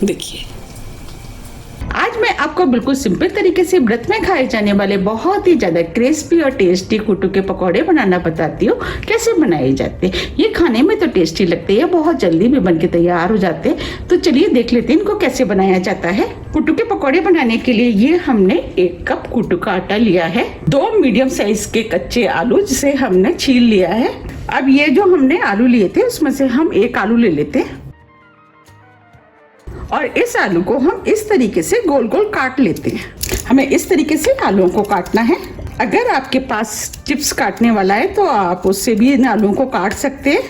देखिए, आज मैं आपको बिल्कुल सिंपल तरीके से व्रत में खाए जाने वाले बहुत ही ज्यादा क्रिस्पी और टेस्टी कुट्टू के पकौड़े बनाना बताती हूँ कैसे बनाए जाते हैं। ये खाने में तो टेस्टी लगते हैं, बहुत जल्दी भी बन के तैयार हो जाते हैं। तो चलिए देख लेते हैं इनको कैसे बनाया जाता है। कुट्टू के पकौड़े बनाने के लिए ये हमने 1 कप कुट्टू का आटा लिया है, 2 मीडियम साइज के कच्चे आलू जिसे हमने छील लिया है। अब ये जो हमने आलू लिए थे उसमें से हम 1 आलू ले लेते हैं और इस आलू को हम इस तरीके से गोल गोल काट लेते हैं। हमें इस तरीके से आलूओं को काटना है। अगर आपके पास चिप्स काटने वाला है तो आप उससे भी इन आलूओं को काट सकते हैं।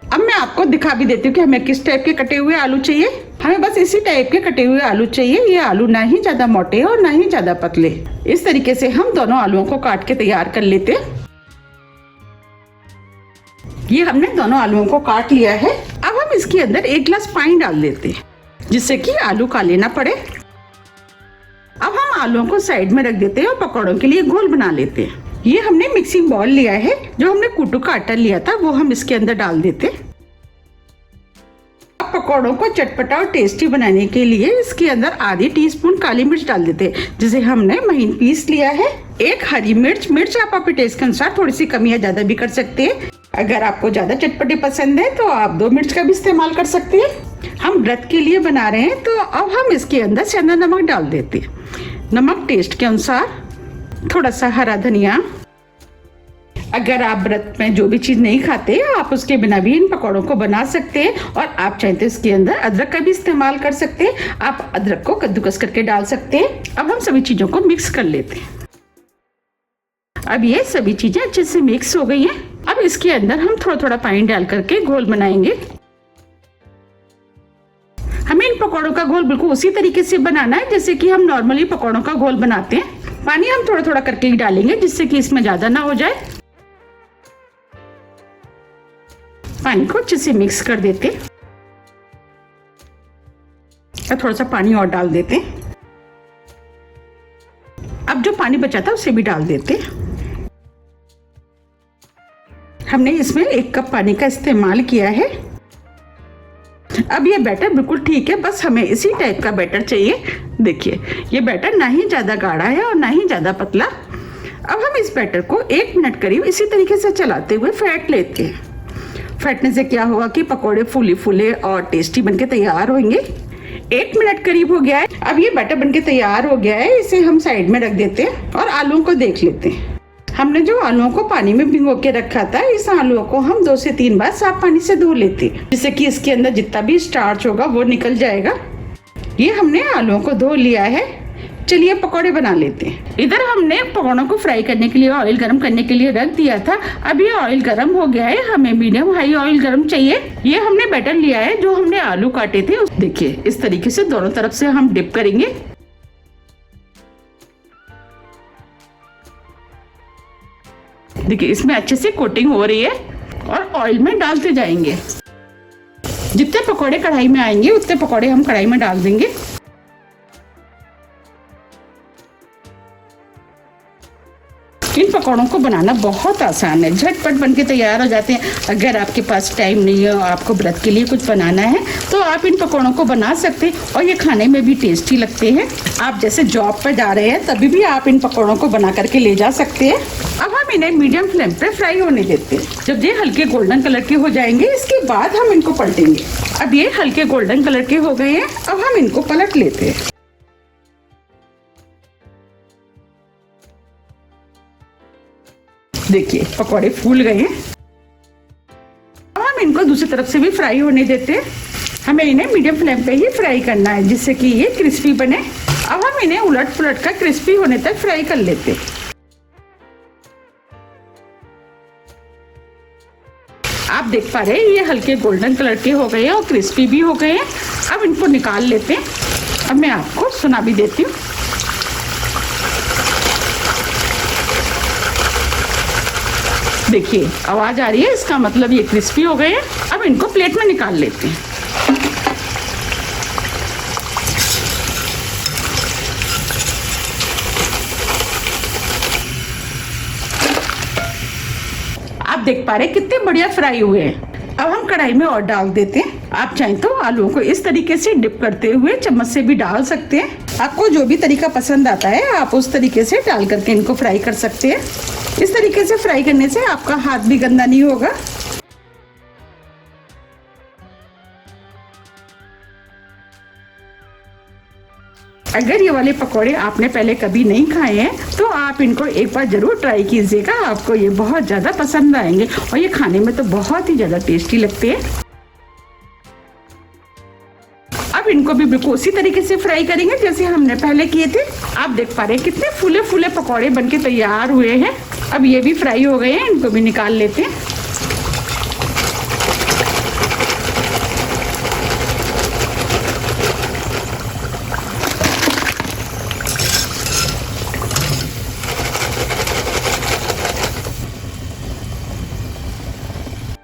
अब मैं आपको दिखा भी देती हूँ कि हमें किस टाइप के कटे हुए आलू चाहिए। हमें बस इसी टाइप के कटे हुए आलू चाहिए। ये आलू ना ही ज्यादा मोटे और ना ही ज्यादा पतले। इस तरीके से हम दोनों आलूओं को काट के तैयार कर लेते हैं। ये हमने दोनों आलूओं को काट लिया है। अब हम इसके अंदर 1 गिलास पानी डाल देते हैं जिससे कि आलू काले ना पड़े। अब हम आलूओं को साइड में रख देते हैं और पकौड़ों के लिए घोल बना लेते हैं। ये हमने मिक्सिंग बाउल लिया है, जो हमने कुट्टू का आटा लिया था वो हम इसके अंदर डाल देते हैं। अब पकौड़ों को चटपटा और टेस्टी बनाने के लिए इसके अंदर आधी टीस्पून काली मिर्च डाल देते हैं जिसे हमने महीन पीस लिया है। 1 हरी मिर्च आप अपने टेस्ट के अनुसार थोड़ी सी कमी या ज्यादा भी कर सकते हैं। अगर आपको ज्यादा चटपटी पसंद है तो आप 2 मिर्च का भी इस्तेमाल कर सकते हैं। हम व्रत के लिए बना रहे हैं तो अब हम इसके अंदर सेंधा नमक डाल देते हैं, नमक टेस्ट के अनुसार, थोड़ा सा हरा धनिया। अगर आप व्रत में जो भी चीज नहीं खाते आप उसके बिना भी इन पकौड़ों को बना सकते हैं। और आप चाहें तो इसके अंदर अदरक का भी इस्तेमाल कर सकते हैं। आप अदरक को कद्दूकस करके डाल सकते हैं। अब हम सभी चीजों को मिक्स कर लेते हैं। अब ये सभी चीजें अच्छे से मिक्स हो गई हैं। अब इसके अंदर हम थोड़ा थोड़ा पानी डाल करके घोल बनाएंगे। हमें इन पकौड़ों का घोल बिल्कुल उसी तरीके से बनाना है जैसे कि हम नॉर्मली पकौड़ों का घोल बनाते हैं। पानी हम थोड़ा थोड़ा करके ही डालेंगे जिससे कि इसमें ज्यादा ना हो जाए। पानी को अच्छे से मिक्स कर देते हैं और थोड़ा सा पानी और डाल देते हैं। अब जो पानी बचा था उसे भी डाल देते हैं। हमने इसमें 1 कप पानी का इस्तेमाल किया है। अब ये बैटर बिल्कुल ठीक है, बस हमें इसी टाइप का बैटर चाहिए। देखिए, ये बैटर ना ही ज्यादा गाढ़ा है और ना ही ज्यादा पतला। अब हम इस बैटर को 1 मिनट करीब इसी तरीके से चलाते हुए फेंट लेते हैं। फेंटने से क्या होगा कि पकौड़े फूले फूले और टेस्टी बनके तैयार होंगे। 1 मिनट करीब हो गया है। अब ये बैटर बनके तैयार हो गया है। इसे हम साइड में रख देते हैं और आलूओं को देख लेते हैं। हमने जो आलूओं को पानी में भिगो के रखा था, इस आलूओं को हम 2 से 3 बार साफ पानी से धो लेते हैं जिससे कि इसके अंदर जितना भी स्टार्च होगा वो निकल जाएगा। ये हमने आलूओं को धो लिया है। चलिए पकौड़े बना लेते हैं। इधर हमने पकौड़ों को फ्राई करने के लिए ऑयल गरम करने के लिए रख दिया था। अब ये ऑयल गरम हो गया है। हमें मीडियम हाई ऑयल गरम चाहिए। ये हमने बैटर लिया है जो हमने आलू काटे थे। देखिए, इस तरीके से दोनों तरफ से हम डिप करेंगे। देखिए, इसमें अच्छे से कोटिंग हो रही है और ऑयल में डालते जाएंगे। जितने पकौड़े कढ़ाई में आएंगे उतने पकौड़े हम कढ़ाई में डाल देंगे। इन पकौड़ों को बनाना बहुत आसान है, झटपट बनके तैयार हो जाते हैं। अगर आपके पास टाइम नहीं है और आपको व्रत के लिए कुछ बनाना है तो आप इन पकौड़ों को बना सकते हैं और ये खाने में भी टेस्टी लगते हैं। आप जैसे जॉब पर जा रहे हैं तभी भी आप इन पकौड़ों को बना करके ले जा सकते हैं। अब हम इन्हें मीडियम फ्लेम पे फ्राई होने देते हैं। जब ये हल्के गोल्डन कलर के हो जाएंगे इसके बाद हम इनको पलटेंगे। अब ये हल्के गोल्डन कलर के हो गए हैं। अब हम इनको पलट लेते हैं। देखिए, पकौड़े फूल गए हैं। अब हम इनको दूसरी तरफ से भी फ्राई होने देते हैं। हमें इन्हें मीडियम फ्लेम पे ही फ्राई करना है जिससे कि ये क्रिस्पी बने। अब हम इन्हें उलट पुलट कर क्रिस्पी होने तक फ्राई कर लेते हैं। आप देख पा रहे हैं ये हल्के गोल्डन कलर के हो गए हैं और क्रिस्पी भी हो गए हैं। अब इनको निकाल लेते हैं। अब मैं आपको सुना भी देती हूँ। देखिए, आवाज आ रही है, इसका मतलब ये क्रिस्पी हो गए हैं। अब इनको प्लेट में निकाल लेते हैं। आप देख पा रहे हैं कितने बढ़िया फ्राई हुए हैं। अब हम कढ़ाई में और डाल देते हैं। आप चाहें तो आलूओं को इस तरीके से डिप करते हुए चम्मच से भी डाल सकते हैं। आपको जो भी तरीका पसंद आता है आप उस तरीके से डाल करके इनको फ्राई कर सकते हैं। इस तरीके से फ्राई करने से आपका हाथ भी गंदा नहीं होगा। अगर ये वाले पकौड़े आपने पहले कभी नहीं खाए हैं तो आप इनको एक बार जरूर ट्राई कीजिएगा, आपको ये बहुत ज़्यादा पसंद आएंगे और ये खाने में तो बहुत ही ज़्यादा टेस्टी लगते हैं। अब इनको भी बिल्कुल उसी तरीके से फ्राई करेंगे जैसे हमने पहले किए थे। आप देख पा रहे हैं कितने फूले फूले पकौड़े बनके तैयार हुए हैं। अब ये भी फ्राई हो गए हैं, इनको भी निकाल लेते हैं।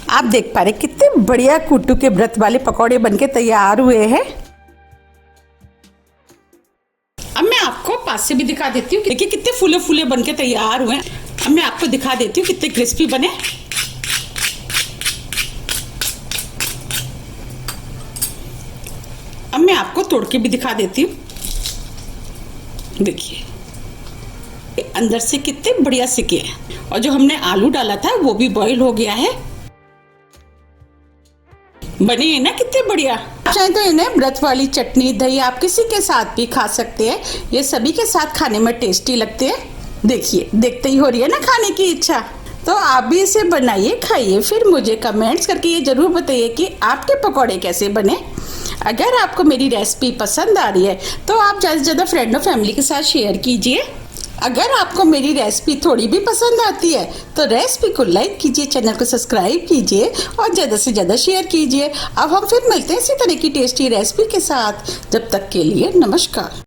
आप देख पा रहे कितने बढ़िया कुट्टू के व्रत वाले पकौड़े बनके तैयार हुए हैं। अब मैं आपको पास से भी दिखा देती हूँ, देखिए कितने फूले फूले बनके तैयार हुए हैं। अब मैं आपको दिखा देती हूँ कितने क्रिस्पी बने। अब मैं आपको तोड़ के भी दिखा देती हूँ, देखिए अंदर से कितने बढ़िया सिके हैं और जो हमने आलू डाला था वो भी बॉईल हो गया है। बनी है ना कितने बढ़िया। चाहे तो इन्हें व्रत वाली चटनी दही आप किसी के साथ भी खा सकते हैं, ये सभी के साथ खाने में टेस्टी लगते हैं। देखिए देखते ही हो रही है ना खाने की इच्छा। तो आप भी इसे बनाइए, खाइए, फिर मुझे कमेंट्स करके ये जरूर बताइए कि आपके पकौड़े कैसे बने। अगर आपको मेरी रेसिपी पसंद आ रही है तो आप ज़्यादा से ज़्यादा फ्रेंड और फैमिली के साथ शेयर कीजिए। अगर आपको मेरी रेसिपी थोड़ी भी पसंद आती है तो रेसिपी को लाइक कीजिए, चैनल को सब्सक्राइब कीजिए और ज़्यादा से ज़्यादा शेयर कीजिए। अब हम फिर मिलते हैं इसी तरह की टेस्टी रेसिपी के साथ। जब तक के लिए नमस्कार।